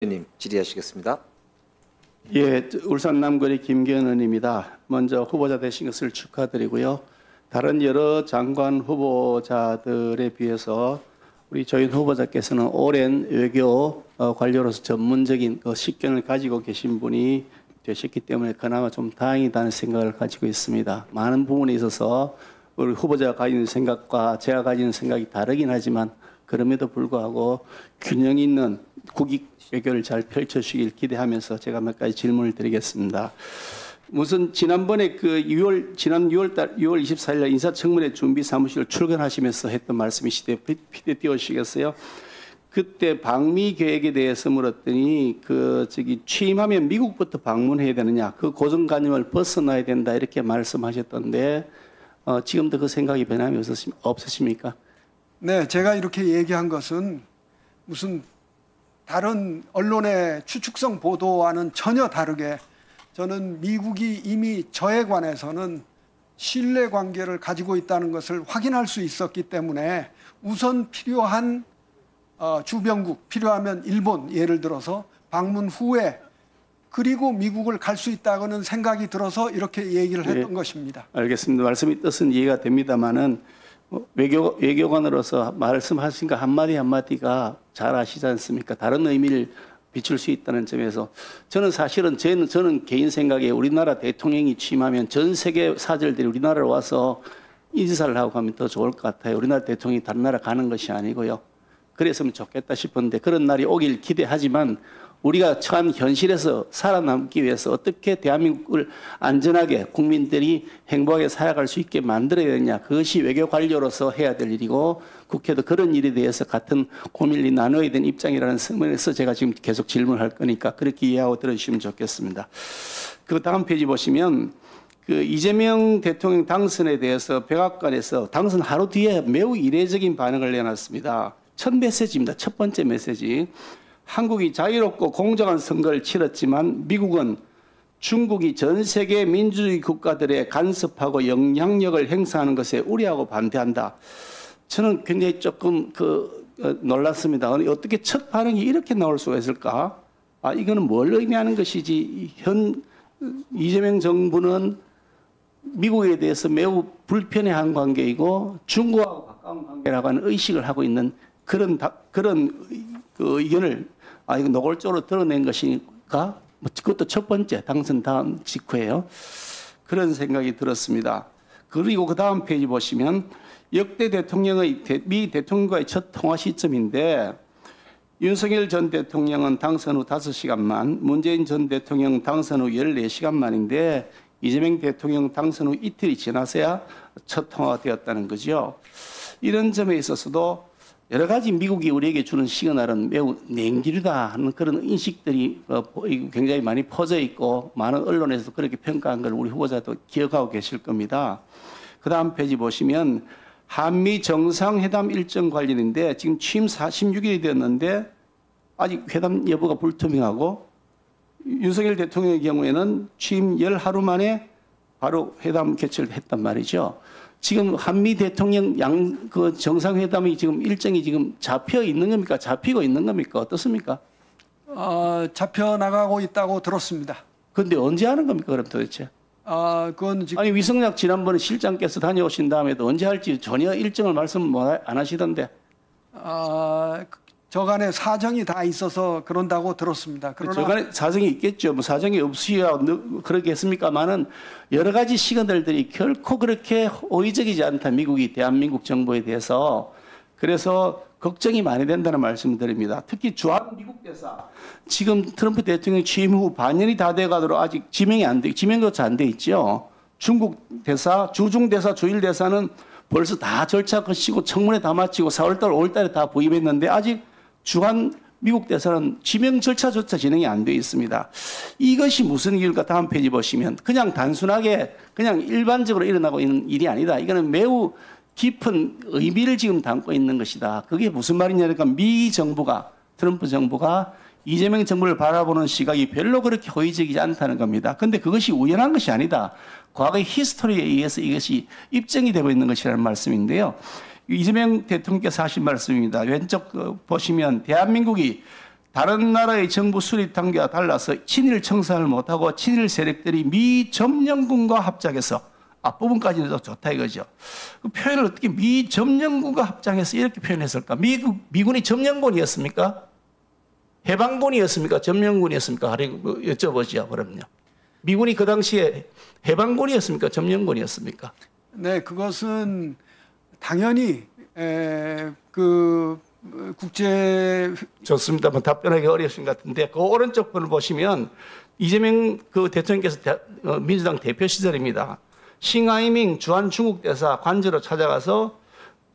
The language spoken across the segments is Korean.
의원님 질의하시겠습니다. 예, 울산 남구리 김기현 의원입니다. 먼저 후보자 되신 것을 축하드리고요. 다른 여러 장관 후보자들에 비해서 우리 조인 후보자께서는 오랜 외교 관료로서 전문적인 식견을 가지고 계신 분이 되셨기 때문에 그나마 좀 다행이다는 생각을 가지고 있습니다. 많은 부분에 있어서 우리 후보자가 가지는 생각과 제가 가지는 생각이 다르긴 하지만 그럼에도 불구하고 균형 있는 국익 외교를 잘 펼쳐주시길 기대하면서 제가 몇 가지 질문을 드리겠습니다. 무슨 지난번에 지난 6월 24일 날 인사청문회 준비 사무실 출근하시면서 했던 말씀이시대 피드 띄워주시겠어요? 그때 방미 계획에 대해서 물었더니 취임하면 미국부터 방문해야 되느냐, 그 고정관념을 벗어나야 된다 이렇게 말씀하셨던데 지금도 그 생각이 변함이 없으십니까? 네, 제가 이렇게 얘기한 것은 무슨 다른 언론의 추측성 보도와는 전혀 다르게 저는 미국이 이미 저에 관해서는 신뢰관계를 가지고 있다는 것을 확인할 수 있었기 때문에 우선 필요한 주변국, 필요하면 일본 예를 들어서 방문 후에 그리고 미국을 갈 수 있다고는 생각이 들어서 이렇게 얘기를 했던 것입니다. 알겠습니다. 말씀이 뜻은 이해가 됩니다만은 외교관으로서 말씀하신 거 한마디 한마디가 잘 아시지 않습니까? 다른 의미를 비출 수 있다는 점에서 저는 사실은 저는 개인 생각에 우리나라 대통령이 취임하면 전 세계 사절들이 우리나라로 와서 인사를 하고 가면 더 좋을 것 같아요. 우리나라 대통령이 다른 나라 가는 것이 아니고요. 그랬으면 좋겠다 싶은데 그런 날이 오길 기대하지만 우리가 처한 현실에서 살아남기 위해서 어떻게 대한민국을 안전하게 국민들이 행복하게 살아갈 수 있게 만들어야 되느냐, 그것이 외교 관료로서 해야 될 일이고 국회도 그런 일에 대해서 같은 고민을 나눠야 되는 입장이라는 측면에서 제가 지금 계속 질문할 거니까 그렇게 이해하고 들어주시면 좋겠습니다. 그 다음 페이지 보시면 이재명 대통령 당선에 대해서 백악관에서 당선 하루 뒤에 매우 이례적인 반응을 내놨습니다. 첫 메시지입니다. 첫 번째 메시지. 한국이 자유롭고 공정한 선거를 치렀지만 미국은 중국이 전 세계 민주주의 국가들에 간섭하고 영향력을 행사하는 것에 우려하고 반대한다. 저는 굉장히 조금 놀랐습니다. 어떻게 첫 반응이 이렇게 나올 수가 있을까? 이거는 뭘 의미하는 것이지? 이재명 정부는 미국에 대해서 매우 불편해한 관계이고 중국하고 가까운 관계라고 하는 의식을 하고 있는 그런 의견을 이거 노골적으로 드러낸 것인가? 그것도 첫 번째 당선 다음 직후에요. 그런 생각이 들었습니다. 그리고 그 다음 페이지 보시면 역대 대통령의 미 대통령과의 첫 통화 시점인데 윤석열 전 대통령은 당선 후 5시간만, 문재인 전 대통령 당선 후 14시간만인데 이재명 대통령 당선 후 이틀이 지나서야 첫 통화가 되었다는 거죠. 이런 점에 있어서도 여러 가지 미국이 우리에게 주는 시그널은 매우 냉기류다 하는 그런 인식들이 굉장히 많이 퍼져 있고 많은 언론에서 그렇게 평가한 걸 우리 후보자도 기억하고 계실 겁니다. 그 다음 페이지 보시면 한미 정상회담 일정 관련인데 지금 취임 46일이 되었는데 아직 회담 여부가 불투명하고 윤석열 대통령의 경우에는 취임 열하루 만에 바로 회담 개최를 했단 말이죠. 지금 한미 대통령 정상회담이 지금 일정이 지금 잡혀 있는 겁니까? 잡히고 있는 겁니까? 어떻습니까? 잡혀 나가고 있다고 들었습니다. 그런데 언제 하는 겁니까? 그럼 도대체? 그건 지금 아니 위성락 지난번에 실장께서 다녀오신 다음에도 언제 할지 전혀 일정을 말씀 안 하시던데. 저간에 사정이 다 있어서 그런다고 들었습니다. 그러나 저간에 사정이 있겠죠. 뭐 사정이 없으야 그러겠습니까만은 여러 가지 시그널들이 결코 그렇게 호의적이지 않다. 미국이 대한민국 정부에 대해서. 그래서 걱정이 많이 된다는 말씀을 드립니다. 특히 주한 미국 대사. 지금 트럼프 대통령 취임 후 반년이 다 돼가도록 아직 지명조차 안 돼 있죠. 중국 대사, 주중 대사, 주일 대사는 벌써 다 절차 거치고 청문회 다 마치고 4월달, 5월달에 다 부임했는데 아직 주한 미국 대사는 지명 절차조차 진행이 안 되어 있습니다. 이것이 무슨 이유일까? 다음 페이지 보시면 그냥 단순하게 그냥 일반적으로 일어나고 있는 일이 아니다. 이거는 매우 깊은 의미를 지금 담고 있는 것이다. 그게 무슨 말이냐니까 미 정부가, 트럼프 정부가 이재명 정부를 바라보는 시각이 별로 그렇게 호의적이지 않다는 겁니다. 그런데 그것이 우연한 것이 아니다. 과거의 히스토리에 의해서 이것이 입증이 되고 있는 것이라는 말씀인데요. 이재명 대통령께서 하신 말씀입니다. 왼쪽 보시면 대한민국이 다른 나라의 정부 수립 단계와 달라서 친일 청산을 못하고 친일 세력들이 미 점령군과 합작해서 앞부분까지는 좋다 이거죠. 그 표현을 어떻게 미 점령군과 합작해서 이렇게 표현했을까? 미군이 점령군이었습니까? 해방군이었습니까? 점령군이었습니까? 여쭤보죠. 그럼요. 미군이 그 당시에 해방군이었습니까? 점령군이었습니까? 네, 그것은 당연히 그 국제 좋습니다. 뭐 답변하기 어려우신 것 같은데 그 오른쪽 분을 보시면 이재명 그 대통령께서 민주당 대표 시절입니다. 싱하이밍 주한 중국 대사 관저로 찾아가서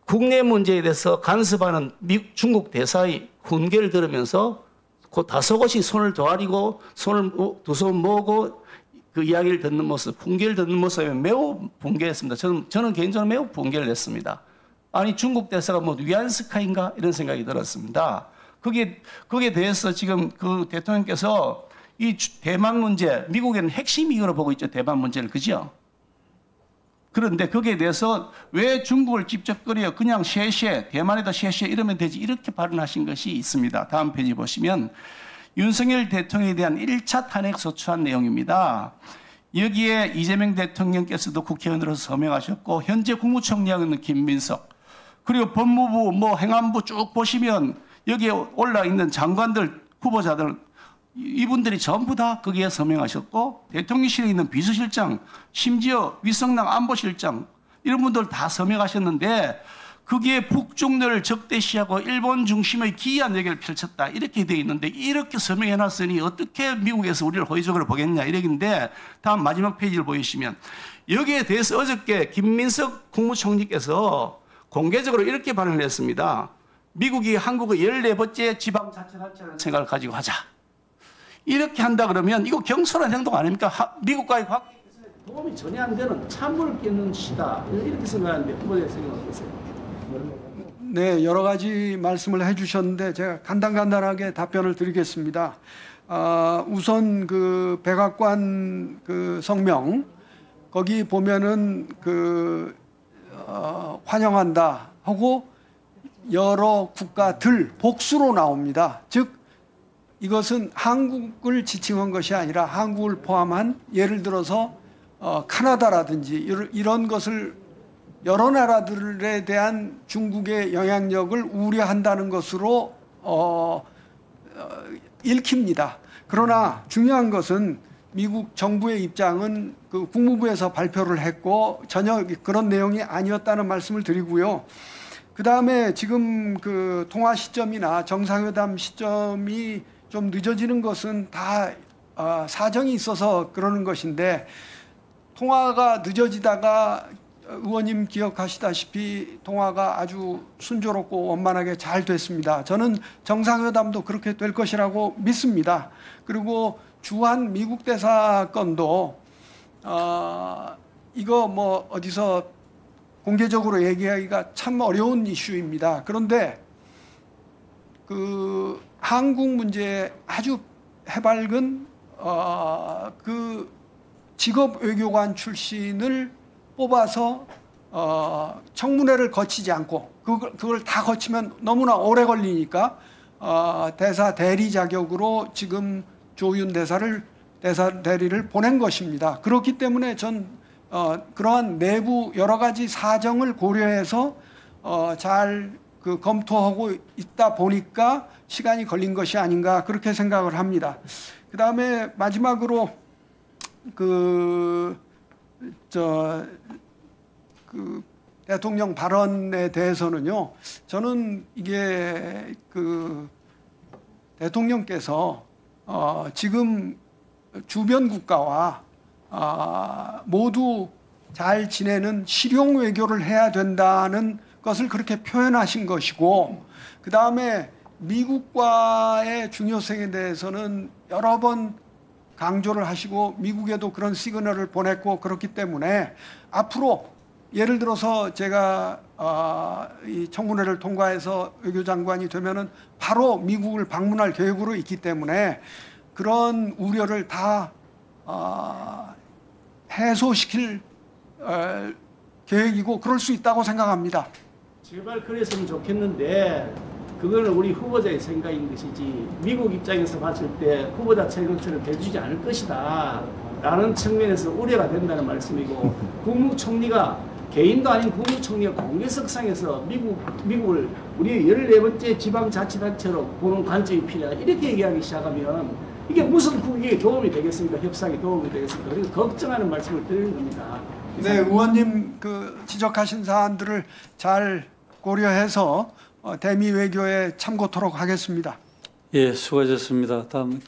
국내 문제에 대해서 간섭하는 중국 대사의 훈계를 들으면서 그 다소곳이 손을 조아리고 손을 두 손 모으고 그 이야기를 듣는 모습, 훈계를 듣는 모습에 매우 분개했습니다. 저는 개인적으로 매우 분개를 했습니다. 아니 중국 대사가 뭐 위안스카인가 이런 생각이 들었습니다. 거기에 대해서 지금 그 대통령께서 이 대만 문제, 미국에는 핵심 이유로 보고 있죠. 대만 문제를, 그죠? 그런데 거기에 대해서 왜 중국을 직접 끌어요? 그냥 쉐쉐, 대만에다 쉐쉐 이러면 되지. 이렇게 발언하신 것이 있습니다. 다음 페이지 보시면 윤석열 대통령에 대한 1차 탄핵 소추한 내용입니다. 여기에 이재명 대통령께서도 국회의원으로서 서명하셨고 현재 국무총리하고 있는 김민석 그리고 법무부 뭐 행안부 쭉 보시면 여기에 올라 있는 장관들 후보자들 이분들이 전부 다 거기에 서명하셨고 대통령실에 있는 비서실장 심지어 위성남 안보실장 이런 분들 다 서명하셨는데 거기에 북중를 적대시하고 일본 중심의 기이한 얘기를 펼쳤다 이렇게 되어 있는데 이렇게 서명해놨으니 어떻게 미국에서 우리를 호의적으로 보겠냐 이러는데 다음 마지막 페이지를 보시면 여기에 대해서 어저께 김민석 국무총리께서 공개적으로 이렇게 발언을 했습니다. 미국이 한국의 14번째 지방자치단체라는 생각을 가지고 하자. 이렇게 한다 그러면 이거 경솔한 행동 아닙니까? 미국과의 관계에 도움이 전혀 안 되는 찬물을 끼는 시다. 이렇게 생각하는데 후보의 생각 어떠세요? 네, 여러 가지 말씀을 해주셨는데 제가 간단하게 답변을 드리겠습니다. 우선 그 백악관 그 성명 거기 보면은 그 환영한다 하고 여러 국가들 복수로 나옵니다. 즉 이것은 한국을 지칭한 것이 아니라 한국을 포함한 예를 들어서 카나다라든지 이런 것을 여러 나라들에 대한 중국의 영향력을 우려한다는 것으로 읽힙니다. 그러나 중요한 것은 미국 정부의 입장은 그 국무부에서 발표를 했고 전혀 그런 내용이 아니었다는 말씀을 드리고요. 그 다음에 지금 그 통화 시점이나 정상회담 시점이 좀 늦어지는 것은 다 사정이 있어서 그러는 것인데 통화가 늦어지다가 의원님 기억하시다시피 통화가 아주 순조롭고 원만하게 잘 됐습니다. 저는 정상회담도 그렇게 될 것이라고 믿습니다. 그리고 주한 미국 대사 건도 이거 뭐 어디서 공개적으로 얘기하기가 참 어려운 이슈입니다. 그런데 그 한국 문제에 아주 해맑은 그 직업 외교관 출신을 뽑아서 청문회를 거치지 않고 그걸 다 거치면 너무나 오래 걸리니까 대사 대리 자격으로 지금 조윤 대사 대리를 보낸 것입니다. 그렇기 때문에 전 그러한 내부 여러 가지 사정을 고려해서 잘 그 검토하고 있다 보니까 시간이 걸린 것이 아닌가 그렇게 생각을 합니다. 그 다음에 마지막으로 그 대통령 발언에 대해서는요, 저는 이게 그 대통령께서 지금 주변 국가와 모두 잘 지내는 실용 외교를 해야 된다는 것을 그렇게 표현하신 것이고, 그 다음에 미국과의 중요성에 대해서는 여러 번 강조를 하시고 미국에도 그런 시그널을 보냈고 그렇기 때문에 앞으로 예를 들어서 제가 이 청문회를 통과해서 외교장관이 되면은 바로 미국을 방문할 계획으로 있기 때문에 그런 우려를 다 해소시킬 계획이고 그럴 수 있다고 생각합니다. 제발 그랬으면 좋겠는데 그거는 우리 후보자의 생각인 것이지 미국 입장에서 봤을 때 후보자 체결처를 해주지 않을 것이다 라는 측면에서 우려가 된다는 말씀이고 국무총리가 개인도 아닌 국무총리가 공개석상에서 미국을 우리의 14번째 지방자치단체로 보는 관점이 필요하다 이렇게 얘기하기 시작하면 이게 무슨 국익에 도움이 되겠습니까? 협상에 도움이 되겠습니까? 그래서 걱정하는 말씀을 드리는 겁니다. 네, 의원님 그 지적하신 사안들을 잘 고려해서 대미 외교에 참고토록 하겠습니다. 예, 수고하셨습니다. 다음